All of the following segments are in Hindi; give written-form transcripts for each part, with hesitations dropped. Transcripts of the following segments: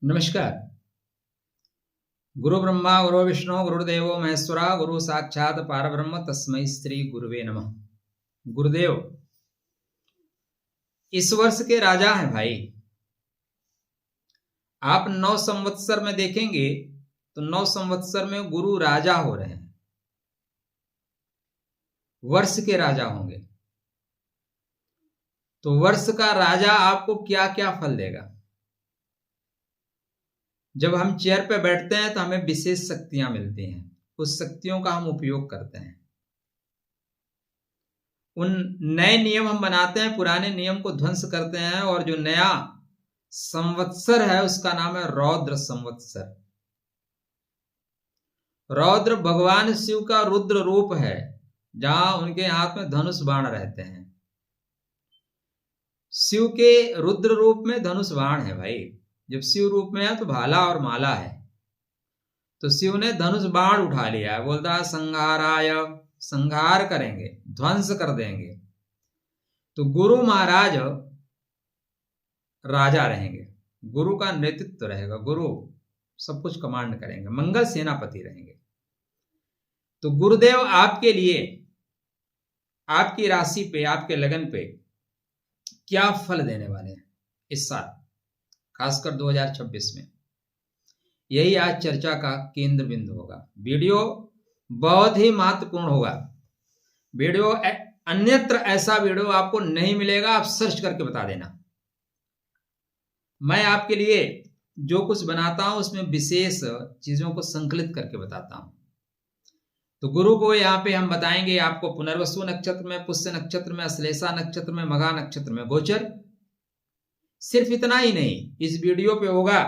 नमस्कार। गुरु ब्रह्मा गुरु विष्णु गुरुदेवो महेश्वरा गुरु साक्षात पारब्रह्म तस्मै श्री गुरुवे नमः। गुरुदेव इस वर्ष के राजा हैं भाई। आप 9 संवत्सर में देखेंगे तो 9 संवत्सर में गुरु राजा हो रहे हैं, वर्ष के राजा होंगे। तो वर्ष का राजा आपको क्या क्या फल देगा? जब हम चेयर पे बैठते हैं तो हमें विशेष शक्तियां मिलती हैं, उस शक्तियों का हम उपयोग करते हैं। उन नए नियम हम बनाते हैं, पुराने नियम को ध्वंस करते हैं, और जो नया संवत्सर है उसका नाम है रौद्र संवत्सर। रौद्र भगवान शिव का रुद्र रूप है, जहां उनके हाथ में धनुष बाण रहते हैं। शिव के रुद्र रूप में धनुष बाण है भाई। जब शिव रूप में है तो भाला और माला है। तो शिव ने धनुष बाण उठा लिया है, बोलता है संहाराय, संहार करेंगे, ध्वंस कर देंगे। तो गुरु महाराज राजा रहेंगे, गुरु का नेतृत्व रहेगा, गुरु सब कुछ कमांड करेंगे, मंगल सेनापति रहेंगे। तो गुरुदेव आपके लिए, आपकी राशि पे, आपके लगन पे क्या फल देने वाले हैं इस साल, खासकर 2026 में, यही आज चर्चा का केंद्र बिंदु होगा। वीडियो बहुत ही महत्वपूर्ण होगा। वीडियो अन्यत्र ऐसा वीडियो आपको नहीं मिलेगा, आप सर्च करके बता देना। मैं आपके लिए जो कुछ बनाता हूं उसमें विशेष चीजों को संकलित करके बताता हूं। तो गुरु को यहाँ पे हम बताएंगे आपको पुनर्वसु नक्षत्र में, पुष्य नक्षत्र में, अश्लेषा नक्षत्र में, मघा नक्षत्र में गोचर। सिर्फ इतना ही नहीं, इस वीडियो पे होगा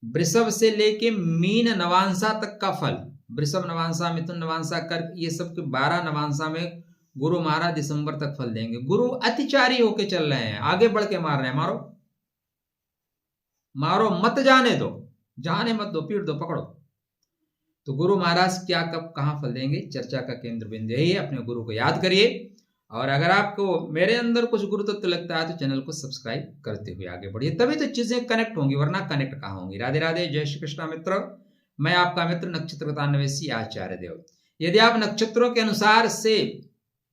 वृषभ से लेके मीन नवांशा तक का फल। वृषभ नवांशा, मिथुन नवांशा, कर्क, ये सब के 12 नवांशा में गुरु महाराज दिसंबर तक फल देंगे। गुरु अतिचारी होके चल रहे हैं, आगे बढ़ के मार रहे हैं। मारो मारो, मत जाने दो, जाने मत दो, पीट दो, पकड़ो। तो गुरु महाराज क्या कब कहां फल देंगे, चर्चा का केंद्र बिंदु यही है। अपने गुरु को याद करिए, और अगर आपको मेरे अंदर कुछ गुरु तत्व लगता है तो चैनल को सब्सक्राइब करते हुए आगे बढ़िए, तभी तो चीजें कनेक्ट होंगी, वरना कनेक्ट कहां होंगी। राधे राधे, जय श्री कृष्णा मित्र। मैं आपका मित्र नक्षत्र बतान्वेषी आचार्य देव। यदि आप नक्षत्रों के अनुसार से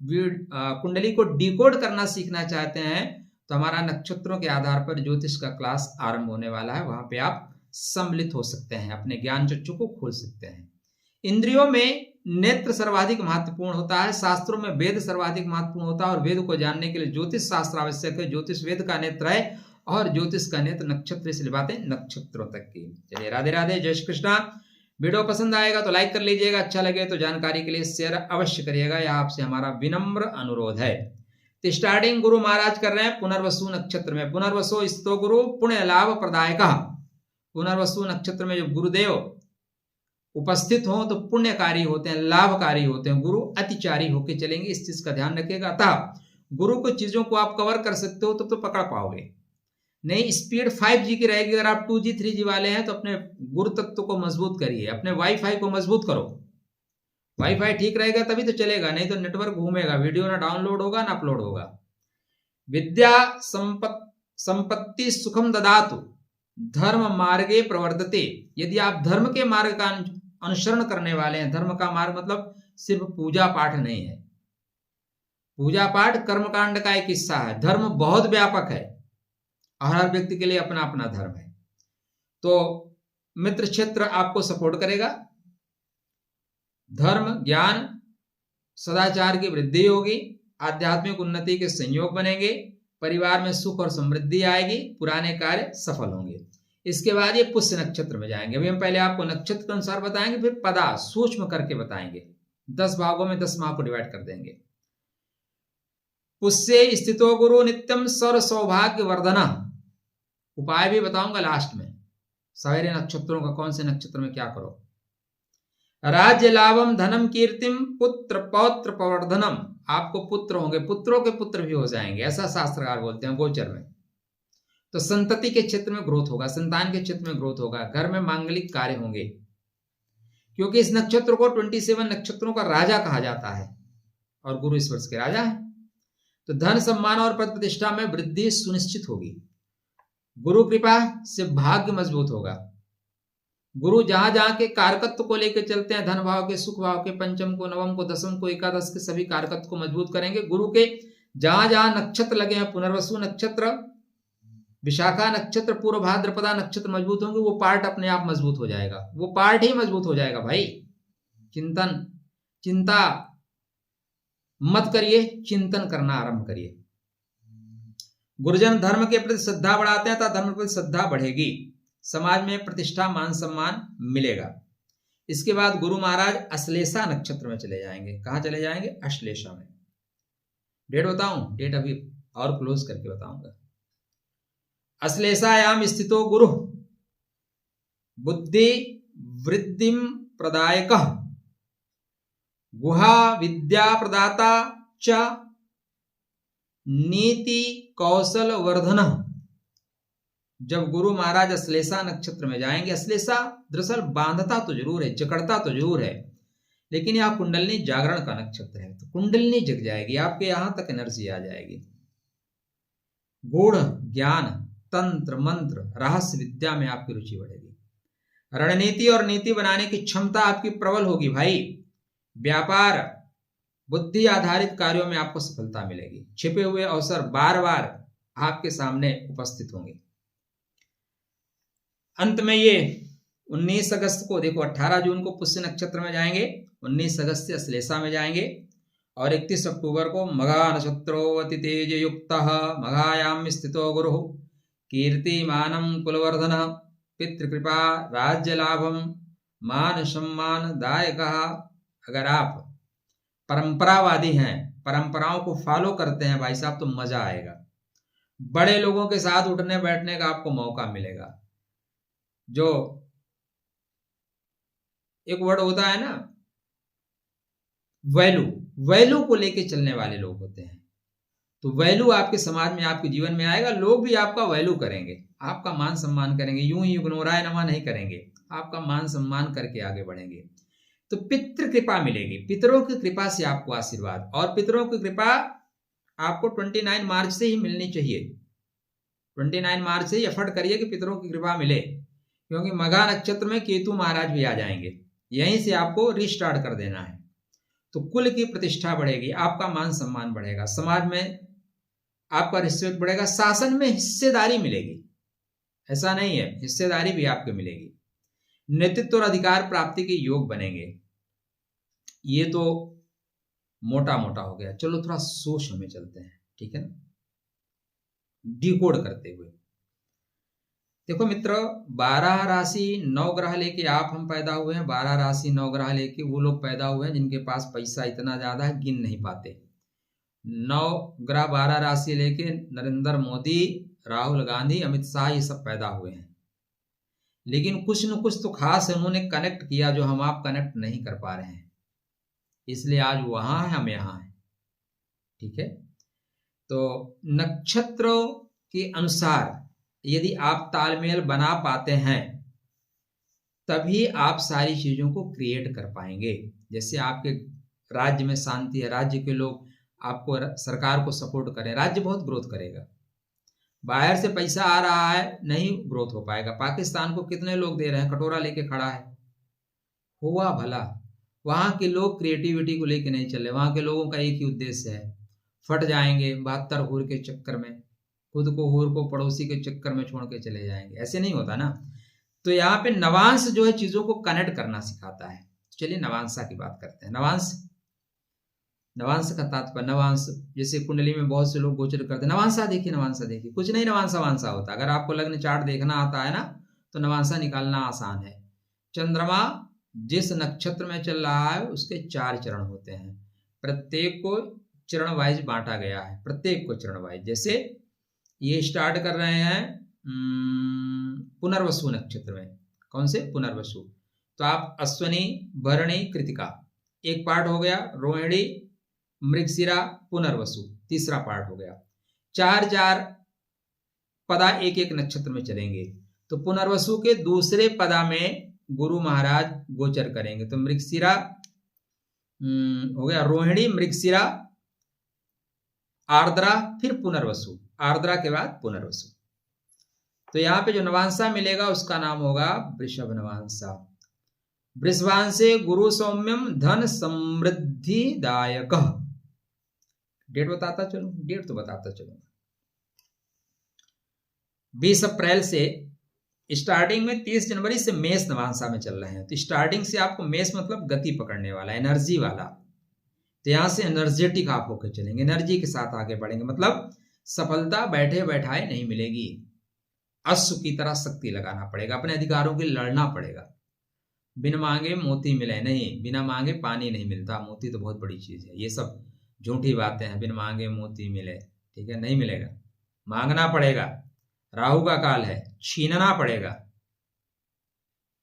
कुंडली को डिकोड करना सीखना चाहते हैं तो हमारा नक्षत्रों के आधार पर ज्योतिष का क्लास आरंभ होने वाला है। वहां पे आप सम्मिलित हो सकते हैं, अपने ज्ञान चक्षु को खोल सकते हैं। इंद्रियों में नेत्र सर्वाधिक महत्वपूर्ण होता है, शास्त्रों में वेद सर्वाधिक महत्वपूर्ण होता है, और वेद को जानने के लिए ज्योतिष शास्त्र आवश्यक है। ज्योतिष वेद का नेत्र है और ज्योतिष का नेत्र नक्षत्र, इसलिए बातें नक्षत्रों तक की। चलिए राधे राधे, जय श्री कृष्णा। वीडियो पसंद आएगा तो लाइक कर लीजिएगा, अच्छा लगे तो जानकारी के लिए शेयर अवश्य करिएगा, यह आपसे हमारा विनम्र अनुरोध है। तो स्टार्टिंग गुरु महाराज कर रहे हैं पुनर्वसु नक्षत्र में। पुनर्वसु स्तो गुरु पुण्य लाभ प्रदायक। पुनर्वसु नक्षत्र में जब गुरुदेव उपस्थित हो तो पुण्यकारी होते हैं, लाभकारी होते हैं। गुरु अतिचारी होके चलेंगे, इस चीज का ध्यान रखिएगा। अतः गुरु को चीजों को आप कवर कर सकते हो तो पकड़ पाओगे। नहीं, स्पीड 5G की रहेगी। अगर आप 2G 3G वाले हैं तो अपने गुरु तत्व को मजबूत करिए, अपने वाईफाई को मजबूत करो। वाईफाई ठीक रहेगा तभी तो चलेगा, नहीं तो नेटवर्क घूमेगा, वीडियो ना डाउनलोड होगा ना अपलोड होगा। विद्या संपत्ति सुखम ददातु धर्म मार्गे प्रवर्तते। यदि आप धर्म के मार्ग का अनुसरण करने वाले हैं, धर्म का मार्ग मतलब सिर्फ पूजा पाठ नहीं है। पूजा पाठ कर्मकांड का एक हिस्सा है, धर्म बहुत व्यापक है और हर व्यक्ति के लिए अपना अपना धर्म है। तो मित्र क्षेत्र आपको सपोर्ट करेगा। धर्म, ज्ञान, सदाचार की वृद्धि होगी, आध्यात्मिक उन्नति के संयोग बनेंगे, परिवार में सुख और समृद्धि आएगी, पुराने कार्य सफल होंगे। इसके बाद ये पुष्य नक्षत्र में जाएंगे। अभी हम पहले आपको नक्षत्र के अनुसार बताएंगे, फिर पदा सूक्ष्म करके बताएंगे। 10 भागों में 10 माह को डिवाइड कर देंगे। पुष्य स्थितो गुरु नित्यम सर्व सौभाग्य वर्धना। उपाय भी बताऊंगा लास्ट में, सारे नक्षत्रों का कौन से नक्षत्र में क्या करो। राज्य लाभम धनम कीर्तिम पुत्र पौत्र प्रवर्धनम। आपको पुत्र होंगे, पुत्रों के पुत्र भी हो जाएंगे, ऐसा शास्त्रकार बोलते हैं गोचर में। तो संतति के क्षेत्र में ग्रोथ होगा, संतान के क्षेत्र में ग्रोथ होगा, घर में मांगलिक कार्य होंगे, क्योंकि इस नक्षत्र को 27 नक्षत्रों का राजा कहा जाता है और गुरु इस वर्ष के राजा है। तो धन सम्मान और पद प्रतिष्ठा में वृद्धि सुनिश्चित होगी। गुरु कृपा से भाग्य मजबूत होगा। गुरु जहां जहां के कारकत्व को लेकर चलते हैं, धन भाव के, सुख भाव के, पंचम को, नवम को, दसम को, एकादश के सभी कारकत्व को मजबूत करेंगे। गुरु के जहां जहां नक्षत्र लगे हैं, पुनर्वसु नक्षत्र, विशाखा नक्षत्र, पूर्व भाद्रपदा नक्षत्र मजबूत होंगे, वो पार्ट अपने आप मजबूत हो जाएगा, वो पार्ट ही मजबूत हो जाएगा भाई। चिंता मत करिए, चिंतन करना आरंभ करिए। गुरुजन धर्म के प्रति श्रद्धा बढ़ाते हैं तो धर्म के प्रति श्रद्धा बढ़ेगी, समाज में प्रतिष्ठा मान सम्मान मिलेगा। इसके बाद गुरु महाराज अश्लेषा नक्षत्र में चले जाएंगे। कहां चले जाएंगे? अश्लेषा में। डेट बताऊं? डेट अभी और क्लोज करके बताऊंगा। अश्लेषायाम स्थितो गुरु बुद्धि वृद्धि प्रदायक गुहा विद्या प्रदाता च नीति कौशल वर्धन। जब गुरु महाराज अश्लेषा नक्षत्र में जाएंगे, अश्लेषा दरअसल बांधता तो जरूर है, जकड़ता तो जरूर है, लेकिन यह कुंडलिनी जागरण का नक्षत्र है, तो कुंडलिनी जग जाएगी, आपके यहां तक एनर्जी आ जाएगी। गुण ज्ञान तंत्र मंत्र रहस्य विद्या में आपकी रुचि बढ़ेगी। रणनीति और नीति बनाने की क्षमता आपकी प्रबल होगी भाई। व्यापार बुद्धि आधारित कार्यों में आपको सफलता मिलेगी। छिपे हुए अवसर बार बार आपके सामने उपस्थित होंगे। अंत में ये 19 अगस्त को देखो, 18 जून को पुष्य नक्षत्र में जाएंगे, 19 अगस्त से अश्लेषा में जाएंगे और 31 अक्टूबर को मघा नक्षत्रो अति तेज युक्त मघायाम स्थितो गुरु कीर्तिमानम कुलवर्धन पितृकृपा राज्य लाभम मान सम्मान दायक। अगर आप परंपरावादी हैं, परंपराओं को फॉलो करते हैं भाई साहब, तो मजा आएगा। बड़े लोगों के साथ उठने बैठने का आपको मौका मिलेगा। जो एक वर्ड होता है ना, वैल्यू को लेके चलने वाले लोग होते हैं, तो वैल्यू आपके समाज में, आपके जीवन में आएगा। लोग भी आपका वैल्यू करेंगे, आपका मान सम्मान करेंगे, यूं ही इग्नोराय नमा नहीं करेंगे, आपका मान सम्मान करके आगे बढ़ेंगे। तो पितृ कृपा मिलेगी, पितरों की कृपा से आपको आशीर्वाद, और पितरों की कृपा आपको 29 मार्च से ही मिलनी चाहिए। 29 मार्च से ही एफर्ट करिए कि पितरों की कृपा मिले, क्योंकि मघा नक्षत्र में केतु महाराज भी आ जाएंगे, यहीं से आपको रिस्टार्ट कर देना है। तो कुल की प्रतिष्ठा बढ़ेगी, आपका मान सम्मान बढ़ेगा, समाज में आपका रिस्पेक्ट बढ़ेगा, शासन में हिस्सेदारी मिलेगी। ऐसा नहीं है, हिस्सेदारी भी आपको मिलेगी। नेतृत्व और अधिकार प्राप्ति के योग बनेंगे। ये तो मोटा मोटा हो गया, चलो थोड़ा सूक्ष्म में चलते हैं, ठीक है ना, डिकोड करते हुए। देखो मित्र, 12 राशि 9 ग्रह लेके आप हम पैदा हुए हैं, 12 राशि 9 ग्रह लेके वो लोग पैदा हुए हैं जिनके पास पैसा इतना ज्यादा है गिन नहीं पाते। 9 ग्रह 12 राशि लेके नरेंद्र मोदी, राहुल गांधी, अमित शाह ये सब पैदा हुए हैं, लेकिन कुछ न कुछ तो खास उन्होंने कनेक्ट किया जो हम आप कनेक्ट नहीं कर पा रहे हैं, इसलिए आज वहां है, हम यहाँ हैं, ठीक है। तो नक्षत्रों के अनुसार यदि आप तालमेल बना पाते हैं तभी आप सारी चीजों को क्रिएट कर पाएंगे। जैसे आपके राज्य में शांति है, राज्य के लोग आपको, सरकार को सपोर्ट करें, राज्य बहुत ग्रोथ करेगा। बाहर से पैसा आ रहा है, नहीं ग्रोथ हो पाएगा। पाकिस्तान को कितने लोग दे रहे हैं, कटोरा लेके खड़ा है, हुआ भला। वहां के लोग क्रिएटिविटी को लेके नहीं चले, वहां के लोगों का एक ही उद्देश्य है, फट जाएंगे 72 हूर के चक्कर में, खुद को हूर को पड़ोसी के चक्कर में छोड़ के चले जाएंगे। ऐसे नहीं होता ना। तो यहाँ पे नवांश जो है चीजों को कनेक्ट करना सिखाता है। चलिए नवांशा की बात करते हैं। नवांश का तात्पर्य, नवांश जैसे कुंडली में बहुत से लोग गोचर करते हैं, नवांशा देखिए, नवांशा देखिए, कुछ नहीं नवांशा वांसा होता। अगर आपको लग्न चार्ट देखना आता है ना, तो नवांशा निकालना आसान है। चंद्रमा जिस नक्षत्र में चल रहा है उसके 4 चरण होते हैं, प्रत्येक को चरण वाइज बांटा गया है, प्रत्येक को चरण वाइज। जैसे ये स्टार्ट कर रहे हैं पुनर्वसु नक्षत्र में, कौन से? पुनर्वसु। तो आप अश्वनी भरणी कृतिका एक पार्ट हो गया, रोहिणी मृगशिरा पुनर्वसु तीसरा पार्ट हो गया। 4 पदा एक एक नक्षत्र में चलेंगे। तो पुनर्वसु के दूसरे पदा में गुरु महाराज गोचर करेंगे। तो मृगशिरा हो गया, रोहिणी मृगशिरा आर्द्रा, फिर पुनर्वसु, आर्द्रा के बाद पुनर्वसु। तो यहाँ पे जो नवांशा मिलेगा उसका नाम होगा वृषभ नवांशा। वृषभांशे गुरु सौम्यम धन समृद्धिदायक। डेट बताता चलो, डेट तो बताता चलूंगा। 20 अप्रैल से स्टार्टिंग में 30 जनवरी से मेष नवांशा में चल रहे हैं। तो स्टार्टिंग से आपको मेष मतलब गति पकड़ने वाला, एनर्जी वाला, तो यहां से एनर्जेटिक आप होकर चलेंगे, एनर्जी के साथ आगे बढ़ेंगे। मतलब सफलता बैठे बैठाए नहीं मिलेगी, अश्व की तरह शक्ति लगाना पड़ेगा, अपने अधिकारों के लिए लड़ना पड़ेगा। बिन मांगे मोती मिले नहीं, बिना मांगे पानी नहीं मिलता। मोती तो बहुत बड़ी चीज है, ये सब झूठी बातें हैं। बिन मांगे मोती मिले, ठीक है, नहीं मिलेगा, मांगना पड़ेगा। राहु का काल है, छीनना पड़ेगा।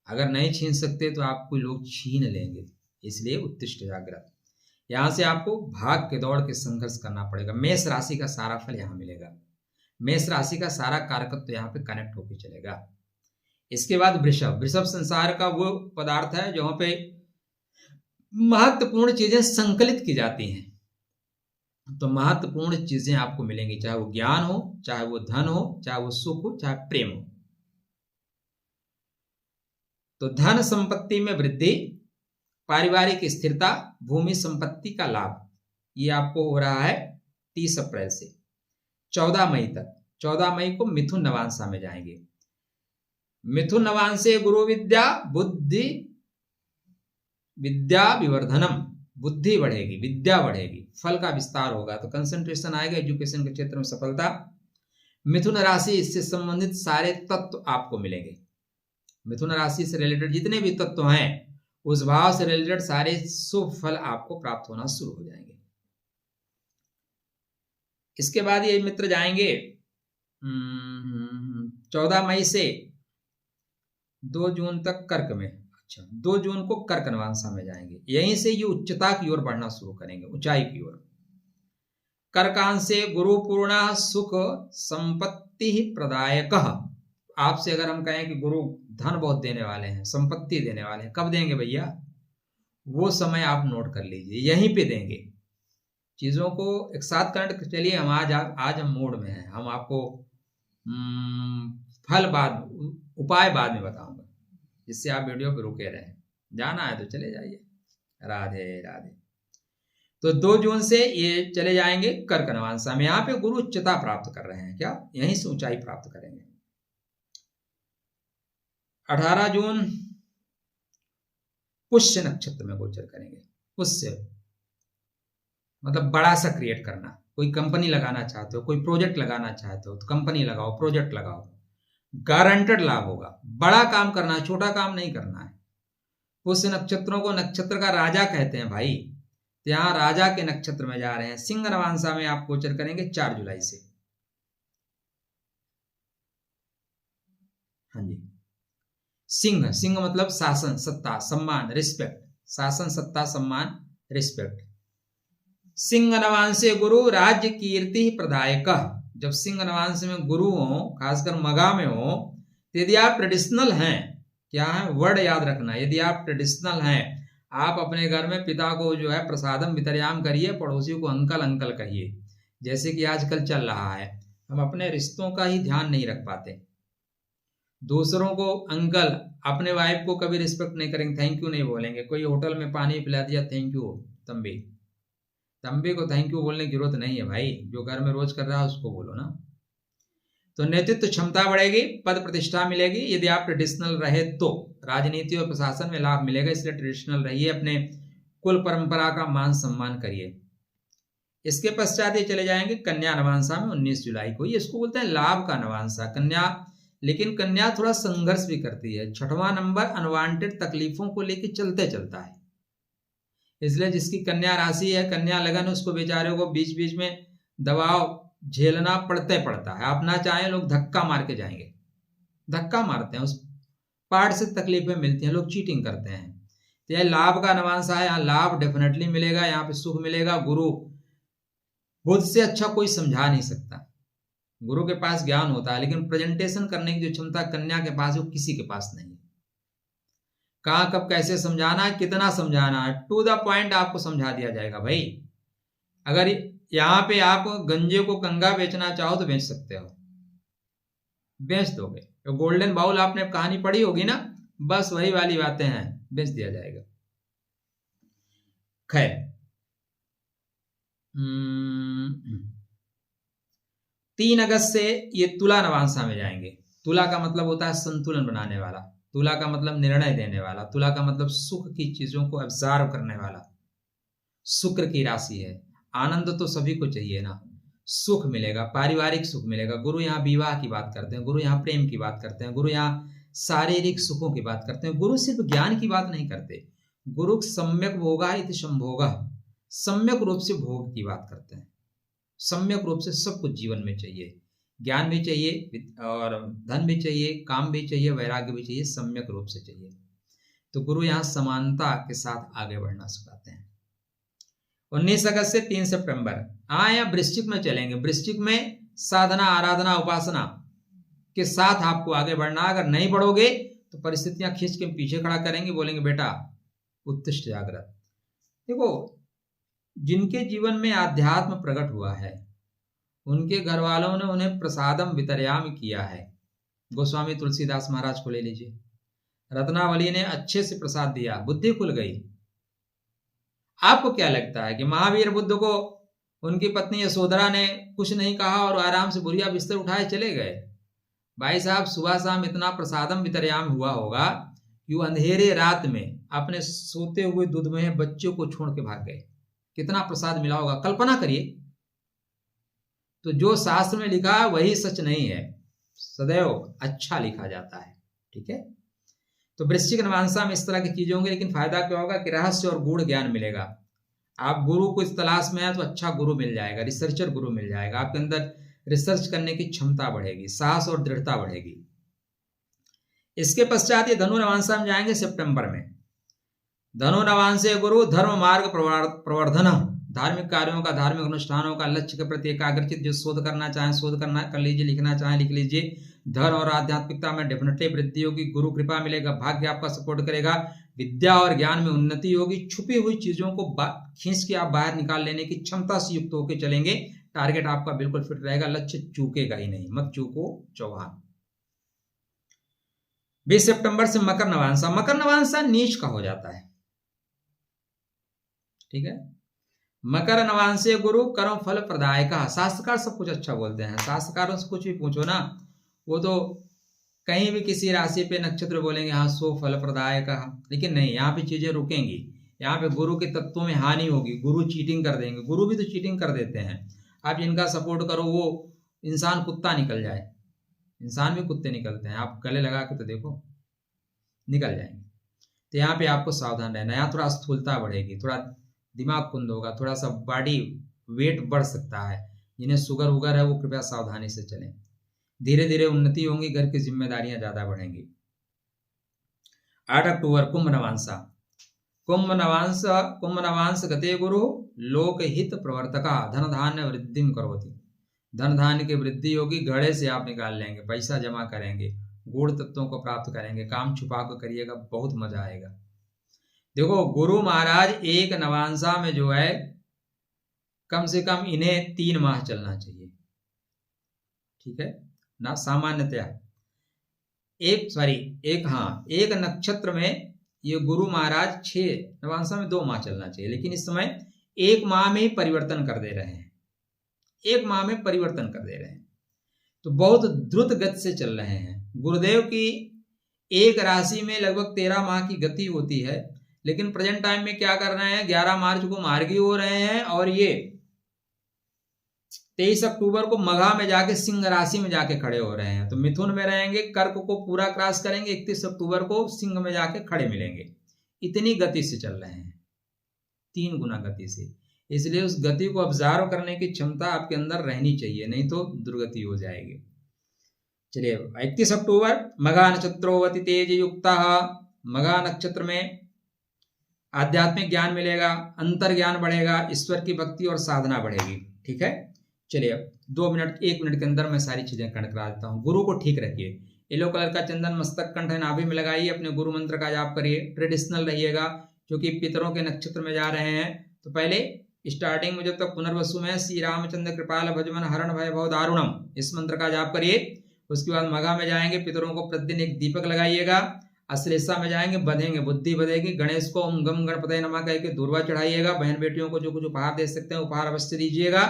अगर नहीं छीन सकते तो आपको लोग छीन लेंगे, इसलिए उत्तिष्ठ जागृत। यहां से आपको भाग के दौड़ के संघर्ष करना पड़ेगा। मेष राशि का सारा फल यहां मिलेगा, मेष राशि का सारा कारकत्व यहां पे कनेक्ट होकर चलेगा। इसके बाद वृषभ, वृषभ संसार का वो पदार्थ है जहां पे महत्वपूर्ण चीजें संकलित की जाती हैं। तो महत्वपूर्ण चीजें आपको मिलेंगी, चाहे वो ज्ञान हो, चाहे वो धन हो, चाहे वो सुख हो, चाहे प्रेम हो। तो धन संपत्ति में वृद्धि, पारिवारिक स्थिरता, भूमि संपत्ति का लाभ, ये आपको हो रहा है 30 अप्रैल से 14 मई तक। 14 मई को मिथुन नवांशा में जाएंगे। मिथुन नवांशे गुरु विद्या बुद्धि विद्या विवर्धनम, बुद्धि बढ़ेगी, विद्या बढ़ेगी, फल का विस्तार होगा, तो कंसंट्रेशन आएगा, एजुकेशन के क्षेत्र में सफलता। मिथुन राशि, इससे संबंधित सारे तत्व आपको मिलेंगे। मिथुन राशि से रिलेटेड जितने भी तत्व हैं, उस भाव से रिलेटेड सारे शुभ फल आपको प्राप्त होना शुरू हो जाएंगे। इसके बाद ये मित्र जाएंगे 14 मई से 2 जून तक कर्क में। अच्छा, 2 जून को कर्क नवांशा में जाएंगे। यहीं से ये उच्चता की ओर बढ़ना शुरू करेंगे, ऊंचाई की ओर। कर्कांश से गुरु पूर्ण सुख संपत्ति प्रदायक। आपसे अगर हम कहें कि गुरु धन बहुत देने वाले हैं, संपत्ति देने वाले हैं, कब देंगे भैया? वो समय आप नोट कर लीजिए, यहीं पे देंगे। चीजों को एक साथ कनेक्ट चलिए। हम आज हम मूड में हैं, हम आपको फल बाद, उपाय बाद में बताऊंगा, जिससे आप वीडियो पे रुके रहें। जाना है तो चले जाइए। राधे राधे। तो 2 जून से ये चले जाएंगे कर्क नवांशा में। यहाँ पे गुरु उच्चता प्राप्त कर रहे हैं, क्या यहीं से ऊंचाई प्राप्त करेंगे। 18 जून पुष्य नक्षत्र में गोचर करेंगे। पुष्य मतलब बड़ा सा क्रिएट करना। कोई कंपनी लगाना चाहते हो, कोई प्रोजेक्ट लगाना चाहते हो, तो कंपनी लगाओ, प्रोजेक्ट लगाओ, गारंटेड लाभ होगा। बड़ा काम करना है, छोटा काम नहीं करना है। पुष्य नक्षत्रों को नक्षत्र का राजा कहते हैं भाई, तो यहां राजा के नक्षत्र में जा रहे हैं। सिंह नवांशा में आप गोचर करेंगे 4 जुलाई से। हाँ जी, सिंह, सिंह मतलब शासन, सत्ता, सम्मान, रिस्पेक्ट। शासन, सत्ता, सम्मान, रिस्पेक्ट। सिंह नवांशे गुरु राज्य कीर्ति प्रदायक। जब सिंह नवांश में गुरु हो, खासकर मगा में हो, तो यदि आप ट्रेडिशनल हैं, क्या है वर्ड याद रखना, यदि आप ट्रेडिशनल हैं, आप अपने घर में पिता को जो है प्रसादम वितर्याम करिए, पड़ोसियों को अंकल अंकल कहिए। जैसे कि आजकल चल रहा है, हम अपने रिश्तों का ही ध्यान नहीं रख पाते, दूसरों को अंकल, अपने वाइफ को कभी रिस्पेक्ट नहीं करेंगे, थैंक यू नहीं बोलेंगे। कोई होटल में पानी पिला दिया, थैंक यू तंबी, तंबी को थैंक यू बोलने की जरूरत नहीं है भाई, जो घर में रोज कर रहा है उसको बोलो ना। तो नेतृत्व क्षमता बढ़ेगी, पद प्रतिष्ठा मिलेगी। यदि आप ट्रेडिशनल रहे तो राजनीति और प्रशासन में लाभ मिलेगा, इसलिए ट्रेडिशनल रहिए, अपने कुल परंपरा का मान सम्मान करिए। इसके पश्चात ये चले जाएंगे कन्या नवांशा में 19 जुलाई को। ये इसको बोलते हैं लाभ का नवांशा कन्या, लेकिन कन्या थोड़ा संघर्ष भी करती है। 6वां नंबर अनवांटेड तकलीफों को लेकर चलते चलता है, इसलिए जिसकी कन्या राशि है, कन्या लगन, उसको बेचारे को बीच बीच में दबाव झेलना पड़ता है। आप ना चाहें, लोग धक्का मार के जाएंगे, धक्का मारते हैं, उस पार्ट से तकलीफें मिलती हैं, लोग चीटिंग करते हैं। तो यह लाभ का नवांशा है, यहाँ लाभ डेफिनेटली मिलेगा, यहाँ पे सुख मिलेगा। गुरु बुध से अच्छा कोई समझा नहीं सकता। गुरु के पास ज्ञान होता है, लेकिन प्रेजेंटेशन करने की जो क्षमता कन्या के पास है वो किसी के पास नहीं है। कहाँ कब कैसे समझाना है, कितना समझाना है, टू द पॉइंट आपको समझा दिया जाएगा भाई। अगर यहाँ पे आप गंजे को कंगा बेचना चाहो तो बेच सकते हो, बेच दोगे। तो गोल्डन बाउल आपने कहानी पढ़ी होगी ना, बस वही वाली बातें हैं, बेच दिया जाएगा। खैर 3 अगस्त से ये तुला नवांशा में जाएंगे। तुला का मतलब होता है संतुलन बनाने वाला, तुला का मतलब निर्णय देने वाला, तुला का मतलब सुख की चीजों को ऑब्जर्व करने वाला। शुक्र की राशि है, आनंद तो सभी को चाहिए ना, सुख मिलेगा, पारिवारिक सुख मिलेगा। गुरु यहाँ विवाह की बात करते हैं, गुरु यहाँ प्रेम की बात करते हैं, गुरु यहाँ शारीरिक सुखों की बात करते हैं। गुरु सिर्फ ज्ञान की बात नहीं करते, गुरु सम्यक भोगा इति संभोगा, सम्यक रूप से भोग की बात करते हैं। सम्यक रूप से सब कुछ जीवन में चाहिए, ज्ञान भी चाहिए और धन भी चाहिए, काम भी चाहिए, वैराग्य भी चाहिए, सम्यक रूप से चाहिए। तो गुरु यहाँ समानता के साथ आगे बढ़ना सिखाते हैं। 19 अगस्त से 3 सितंबर या वृश्चिक में चलेंगे। वृश्चिक में साधना, आराधना, उपासना के साथ आपको आगे बढ़ना। अगर नहीं बढ़ोगे तो परिस्थितियां खींच के पीछे खड़ा करेंगे, बोलेंगे बेटा उत्तिष्ठ जागृत। देखो, जिनके जीवन में आध्यात्म प्रकट हुआ है उनके घर वालों ने उन्हें प्रसादम वितरयाम किया है। गोस्वामी तुलसीदास महाराज को ले लीजिए, रत्नावली ने अच्छे से प्रसाद दिया, बुद्धि खुल गई। आपको क्या लगता है कि महावीर बुद्ध को उनकी पत्नी यशोधरा ने कुछ नहीं कहा और आराम से बुढ़िया बिस्तर उठाए चले गए? भाई साहब, सुबह शाम इतना प्रसादम वितरयाम हुआ होगा कि वो अंधेरे रात में अपने सोते हुए दूध में बच्चों को छोड़ के भाग गए। कितना प्रसाद मिला होगा, कल्पना करिए। तो जो शास्त्र में लिखा वही सच नहीं है, सदैव अच्छा लिखा जाता है। ठीक है, तो वृश्चिक नवांशा में इस तरह की चीजें होंगी, लेकिन फायदा क्या होगा कि रहस्य और गूढ़ ज्ञान मिलेगा। आप गुरु को इस तलाश में है तो अच्छा गुरु मिल जाएगा, रिसर्चर गुरु मिल जाएगा। आपके अंदर रिसर्च करने की क्षमता बढ़ेगी, साहस और दृढ़ता बढ़ेगी। इसके पश्चात ये धनु नवांशा में जाएंगे सितंबर में। धनु नवांशे गुरु धर्म मार्ग प्रवर्धन, धार्मिक कार्यों का, धार्मिक अनुष्ठानों का, लक्ष्य के प्रति एकाग्रचित, जो शोध करना चाहें शोध करना कर लीजिए, लिखना चाहें लिख लीजिए। धर्म और आध्यात्मिकता में डेफिनेटली वृद्धि होगी, गुरु कृपा मिलेगा, भाग्य आपका सपोर्ट करेगा, विद्या और ज्ञान में उन्नति होगी, छुपी हुई चीजों को खींच के आप बाहर निकाल लेने की क्षमता से युक्त होकर चलेंगे। टारगेट आपका बिल्कुल फिट रहेगा, लक्ष्य चूकेगा ही नहीं, मत चूको चौहान। 20 सितंबर से मकर नवांशा। मकर नवांशा नीच का हो जाता है, ठीक है। मकर नवांशे गुरु कर्म फल प्रदायक। शास्त्रकार सब कुछ अच्छा बोलते हैं, शास्त्रकारों से कुछ भी पूछो ना, वो तो कहीं भी किसी राशि पे नक्षत्र बोलेंगे हाँ सो फल प्रदायक, लेकिन नहीं, यहाँ पे चीजें रुकेंगी। यहाँ पे गुरु के तत्वों में हानि होगी, गुरु चीटिंग कर देंगे। गुरु भी तो चीटिंग कर देते हैं। आप जिनका सपोर्ट करो वो इंसान कुत्ता निकल जाए, इंसान भी कुत्ते निकलते हैं, आप गले लगा के तो देखो, निकल जाएंगे। तो यहाँ पे आपको सावधान रहना। यहाँ थोड़ा स्थूलता बढ़ेगी, थोड़ा दिमाग कुंद होगा, थोड़ा सा बॉडी वेट बढ़ सकता है। जिन्हें शुगर वुगर है वो कृपया सावधानी से चलें। धीरे धीरे उन्नति होंगी, घर की जिम्मेदारियां ज्यादा बढ़ेंगी। 8 अक्टूबर कुंभ नवांशा। कुंभ नवांश गते गुरु लोक हित प्रवर्तका धन धान्य वृद्धि करोति। धन धान्य की वृद्धि होगी, घड़े से आप निकाल लेंगे, पैसा जमा करेंगे, गूढ़ तत्वों को प्राप्त करेंगे, काम छुपा कर करिएगा, बहुत मजा आएगा। देखो, गुरु महाराज एक नवांशा में जो है कम से कम इन्हें 3 माह चलना चाहिए, ठीक है ना। सामान्यतया एक नक्षत्र में ये गुरु महाराज 6 नवांशा में 2 माह चलना चाहिए, लेकिन इस समय 1 माह में ही परिवर्तन कर दे रहे हैं, 1 माह में परिवर्तन कर दे रहे हैं। तो बहुत द्रुत गति से चल रहे हैं। गुरुदेव की एक राशि में लगभग 13 माह की गति होती है, लेकिन प्रेजेंट टाइम में क्या कर रहे हैं, 11 मार्च को मार्गी हो रहे हैं और ये 23 अक्टूबर को मघा में जाके सिंह राशि में जाके खड़े हो रहे हैं। तो मिथुन में रहेंगे, कर्क को पूरा क्रॉस करेंगे, 31 अक्टूबर को सिंह में जाके खड़े मिलेंगे। इतनी गति से चल रहे हैं, 3 गुना गति से। इसलिए उस गति को ऑब्जर्व करने की क्षमता आपके अंदर रहनी चाहिए, नहीं तो दुर्गति हो जाएगी। चलिए, 31 अक्टूबर मघा नक्षत्रोवती तेज युक्त। मघा नक्षत्र में आध्यात्मिक ज्ञान मिलेगा, अंतर ज्ञान बढ़ेगा, ईश्वर की भक्ति और साधना बढ़ेगी, ठीक है। चलिए, 1 मिनट के अंदर मैं सारी चीजें कर्ण करा देता हूँ। गुरु को ठीक रखिए, येलो कलर का चंदन मस्तक कंठ है नाभि में लगाइए, अपने गुरु मंत्र का जाप करिए, ट्रेडिशनल रहिएगा, क्योंकि पितरों के नक्षत्र में जा रहे हैं। तो पहले स्टार्टिंग में जब तक पुनर्वसु में श्री रामचंद्र कृपाल भजमन हरण भय भव दारुणम, इस मंत्र का जाप करिए। उसके बाद मघा में जाएंगे, पितरों को प्रतिदिन एक दीपक लगाइएगा। अश्लेषा में जाएंगे, बधेंगे, बुद्धि बधेगी। गणेश को ओम गम गणपतये नमः कह के दूर्वा चढ़ाइएगा। बहन बेटियों को जो कुछ उपहार दे सकते हैं उपहार अवश्य दीजिएगा।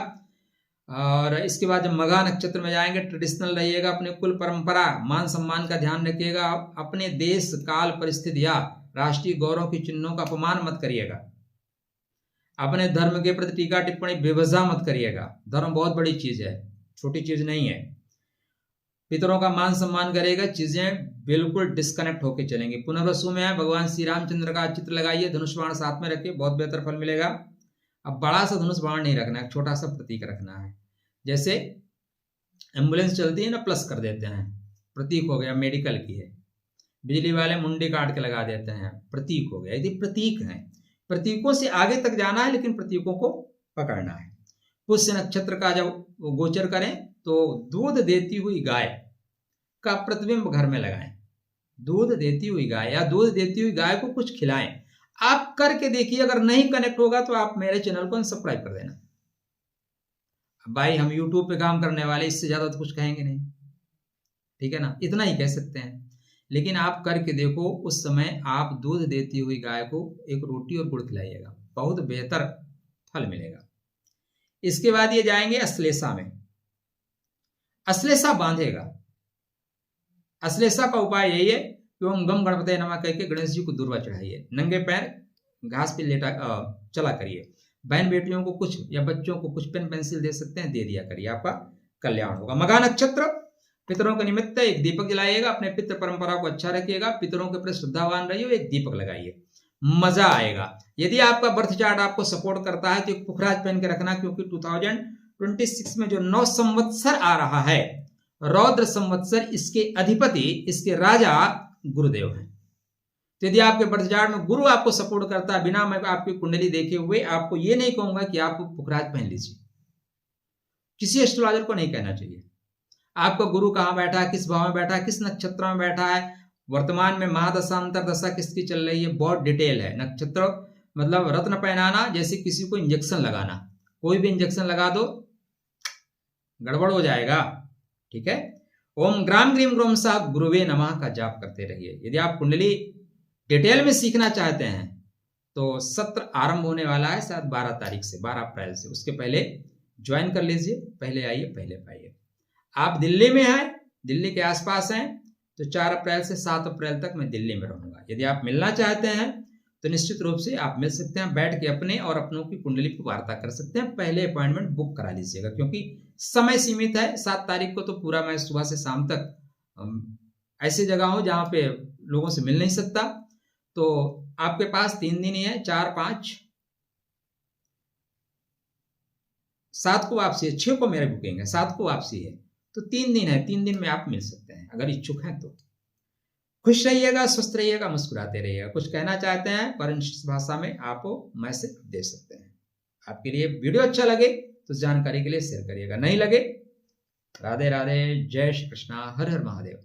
और इसके बाद जब मघा नक्षत्र में जाएंगे, ट्रेडिशनल रहिएगा, अपने कुल परंपरा मान सम्मान का ध्यान रखिएगा। अपने देश काल परिस्थिति या राष्ट्रीय गौरव की चिन्हों का अपमान मत करिएगा। अपने धर्म के प्रति टीका टिप्पणी बेवजह मत करिएगा। धर्म बहुत बड़ी चीज है, छोटी चीज नहीं है। पितरों का मान सम्मान करेगा, चीजें बिल्कुल डिस्कनेक्ट होकर चलेंगी। पुनर्वसु में है, भगवान श्री रामचंद्र का चित्र लगाइए, धनुष बाण साथ में रखिए, बहुत बेहतर फल मिलेगा। अब बड़ा सा धनुष बाण नहीं रखना है, छोटा सा प्रतीक रखना है। जैसे एम्बुलेंस चलती है ना, प्लस कर देते हैं, प्रतीक हो गया, मेडिकल की है। बिजली वाले मुंडी काट के लगा देते हैं, प्रतीक हो गया। यदि प्रतीक है, प्रतीकों से आगे तक जाना है, लेकिन प्रतीकों को पकड़ना है। पुष्य नक्षत्र का जब गोचर करें तो दूध देती हुई गाय का प्रतिबिंब घर में लगाएं। दूध देती हुई गाय या दूध देती हुई गाय को कुछ खिलाएं। आप करके देखिए, अगर नहीं कनेक्ट होगा तो आप मेरे चैनल को सब्सक्राइब कर देना। भाई हम यूट्यूब पे काम करने वाले, इससे ज्यादा तो कुछ कहेंगे नहीं, ठीक है ना, इतना ही कह सकते हैं। लेकिन आप करके देखो, उस समय आप दूध देती हुई गाय को एक रोटी और गुड़ खिलाइएगा, बहुत बेहतर फल मिलेगा। इसके बाद ये जाएंगे अश्लेषा में। अश्लेषा बांधेगा। अश्लेषा का उपाय यही है कि ओम गम गणपतये नमः कह के गणेश जी को दूर्वा चढ़ाइए। नंगे पैर घास पे लेटा चला करिए। बहन बेटियों को कुछ या बच्चों को कुछ पेन पेंसिल दे सकते हैं, दे दिया करिए, आपका कल्याण होगा। मघा नक्षत्र, पितरों के निमित्त एक दीपक जलाइएगा। अपने पितृ परंपरा को अच्छा रखिएगा। पितरों के प्रति श्रद्धावान रहिए, एक दीपक लगाइए, मजा आएगा। यदि आपका बर्थ चार्ट आपको सपोर्ट करता है तो एक पुखराज पहन के रखना, क्योंकि 2026 में जो 9 संवत्सर आ रहा है, रौद्र संवत्सर, इसके अधिपति, इसके राजा गुरुदेव हैं। तो यदि आपके बर्थ चार्ट में गुरु आपको सपोर्ट करता है, बिना मैं आपकी कुंडली देखे हुए आपको ये नहीं कहूंगा कि आप पुखराज पहन लीजिए, किसी एस्ट्रोलॉजर को नहीं कहना चाहिए। आपका गुरु कहाँ बैठा है, किस भाव में बैठा है, किस नक्षत्र में बैठा है, वर्तमान में महादशा अंतरदशा किसकी चल रही है, बहुत डिटेल है। नक्षत्र मतलब रत्न पहनाना जैसे किसी को इंजेक्शन लगाना, कोई भी इंजेक्शन लगा दो गड़बड़ हो जाएगा, ठीक है। ओम ग्राम ग्रीम ग्रोम साहब गुरुवे नमः का जाप करते रहिए। यदि आप कुंडली डिटेल में सीखना चाहते हैं तो सत्र आरंभ होने वाला है शायद 12 तारीख से, 12 अप्रैल से, उसके पहले ज्वाइन कर लीजिए, पहले आइए, पहले पाइए। आप दिल्ली में हैं, दिल्ली के आसपास हैं, तो 4 अप्रैल से 7 अप्रैल तक मैं दिल्ली में रहूंगा। यदि आप मिलना चाहते हैं तो निश्चित रूप से आप मिल सकते हैं, बैठ के अपने और अपनों की कुंडली की वार्ता कर सकते हैं। पहले अपॉइंटमेंट बुक करा लीजिएगा, क्योंकि समय सीमित है। 7 तारीख को तो पूरा मैं सुबह से शाम तक ऐसी जगह हूं जहां पे लोगों से मिल नहीं सकता, तो आपके पास 3 दिन ही है, 4, 5, 7 को वापसी है, 6 को मेरे बुकिंग है, 7 को वापसी है, तो 3 दिन है, 3 दिन में आप मिल सकते हैं अगर इच्छुक हैं तो। खुश रहिएगा, स्वस्थ रहिएगा, मुस्कुराते रहिएगा। कुछ कहना चाहते हैं परंश भाषा में आप मैसेज दे सकते हैं। आपके लिए वीडियो अच्छा लगे तो जानकारी के लिए शेयर करिएगा, नहीं लगे राधे राधे, जय श्री कृष्णा, हर हर महादेव।